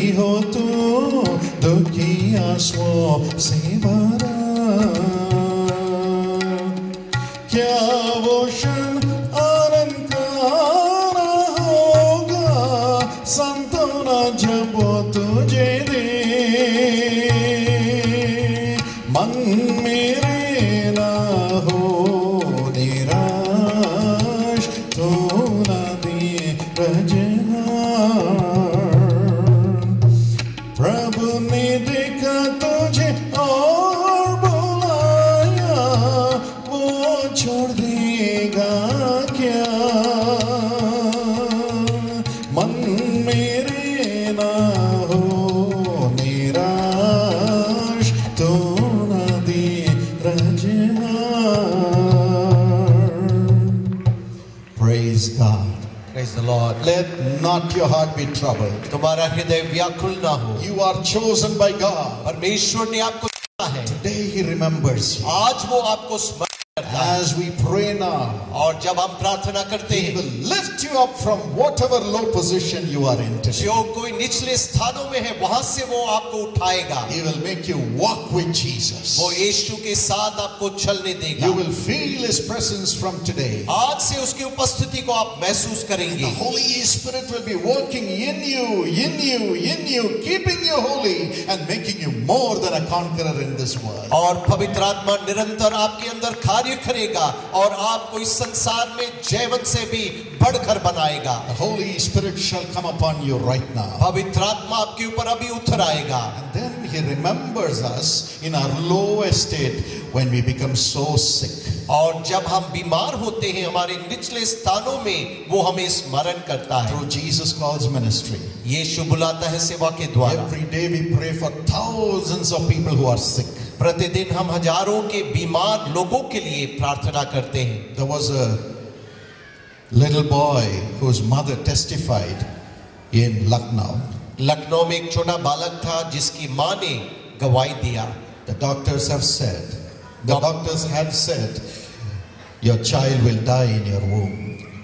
नहीं हो तू दुखी आंसुओं से भरा, क्या वो क्षण आनंद का ना होगा, सांत्वना जब वो तुझे दे, मन मेरे ना हो निराश, तू ना दिए रजहान। प्रभु ने देखा तुझे और बुलाया, वो छोड़ देगा क्या, मन मेरे ना हो निराश, तू ना दे रजहान। Praise God. Praise the Lord. Let not your heart be troubled. तुम्हारा हृदय व्याकुल ना हो। You are chosen by God. परमेश्वर ने आपको चुना है। Today He remembers you. आज वो आपको स्मरण करता है। As we pray now, और जब हम प्रार्थना करते He हैं, will lift you up from whatever low position you are in today. जो कोई निचले स्थानों में है वहां से वो आपको उठाएगा। He will make you walk with Jesus. वो यीशु के साथ आपको चलने देगा। You will feel His presence from today. आज से उसकी उपस्थिति को आप महसूस करेंगे। The Holy Spirit will be working in you, keeping you holy and making you more than a conqueror in this world. और पवित्र आत्मा निरंतर आपके अंदर कार्य करेगा और आपको इस संसार में जयवंत से भी बढ़कर बनाएगा। The Holy Spirit shall come upon you right now. पवित्र आत्मा आपके ऊपर अभी उतर आएगा। And then He remembers us in our low state when we become so sick. और जब हम बीमार होते हैं हमारे निचले स्थानों में वो हमें स्मरण करता है। Through Jesus Calls ministry. यीशु बुलाता है सेवा के द्वारा। Every day we pray for thousands of people who are sick. प्रतिदिन हम हजारों के बीमार लोगों के लिए प्रार्थना करते हैं। There was a little boy whose mother testified in Lucknow. Lucknow में एक छोटा बालक था जिसकी मां ने गवाही दिया। The doctors had said, your child will die in your womb.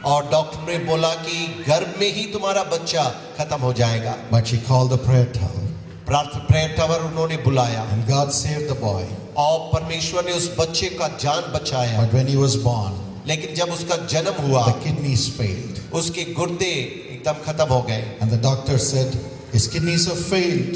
और डॉक्टर ने बोला कि गर्भ में ही तुम्हारा बच्चा खत्म हो जाएगा। But she called the prayer tower. Prayer tower उन्होंने बुलाया। And God saved the boy. और परमेश्वर ने उस बच्चे का जान बचाया। But when he was born, लेकिन जब उसका जन्म हुआ, the kidneys failed. उसके गुर्दे एकदम खत्म हो गए। And the doctor said, his kidneys have failed.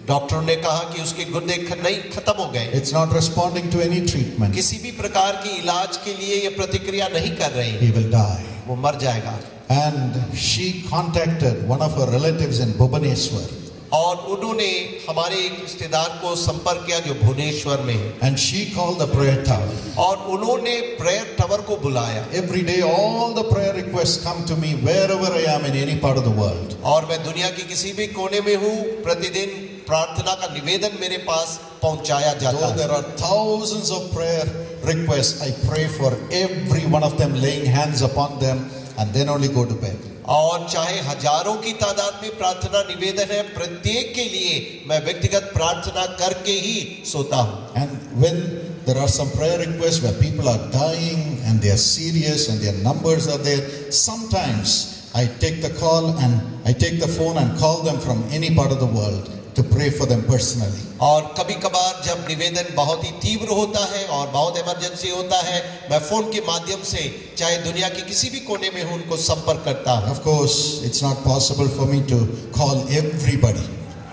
Doctor ने कहा कि उसके गुर्दे नहीं खत्म हो गए। It's not responding to any treatment. किसी भी प्रकार की इलाज के लिए ये प्रतिक्रिया नहीं कर रही। He will die. वो मर जाएगा। And she contacted one of her relatives in Bhubaneswar. और उन्होंने हमारे एक रिश्तेदार को संपर्क किया जो भुवनेश्वर में है। And she called the prayer tower. और उन्होंने प्रेयर टावर को बुलाया। Every day all the prayer requests come to me wherever I am in any part of the world. और मैं दुनिया के किसी भी कोने में हूँ, प्रतिदिन प्रार्थना का निवेदन मेरे पास पहुंचाया जाता Though है। there are thousands of prayer requests, I pray for every one of them, laying hands upon them and then only go to bed. और चाहे हजारों की तादाद में प्रार्थना निवेदन है, प्रत्येक के लिए मैं व्यक्तिगत प्रार्थना करके ही सोता हूँ। And when there are some prayer requests where people are dying and they are serious and their numbers are there, sometimes I take the phone and call them from any part of the world to pray for them personally. और कभी कभार जब निवेदन बहुत ही तीव्र होता है और बहुत इमरजेंसी होता है, मैं फोन के माध्यम से चाहे दुनिया के किसी भी कोने में हूं उनको संपर्क करता हूं। Of course, it's not possible for me to call everybody.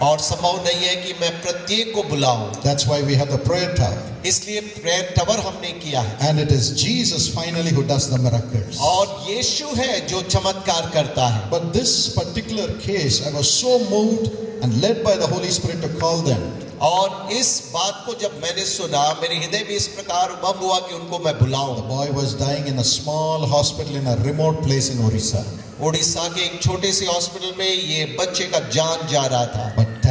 और संभव नहीं है कि मैं प्रत्येक को बुलाऊं। That's why we have the prayer tower. इसलिए प्रेयर टावर हमने किया है। And it is Jesus finally who does the miracles. और यीशु है जो चमत्कार करता है। But this particular case, I was so moved and led by the Holy Spirit to call them. और इस बात को जब मैंने सुना, मेरे हृदय में इस प्रकार उमंग हुआ कि उनको मैं बुलाऊं। The boy was dying in a small hospital in a remote place in Orissa. Orissa के एक छोटे से हॉस्पिटल में ये बच्चे का जान जा रहा था। But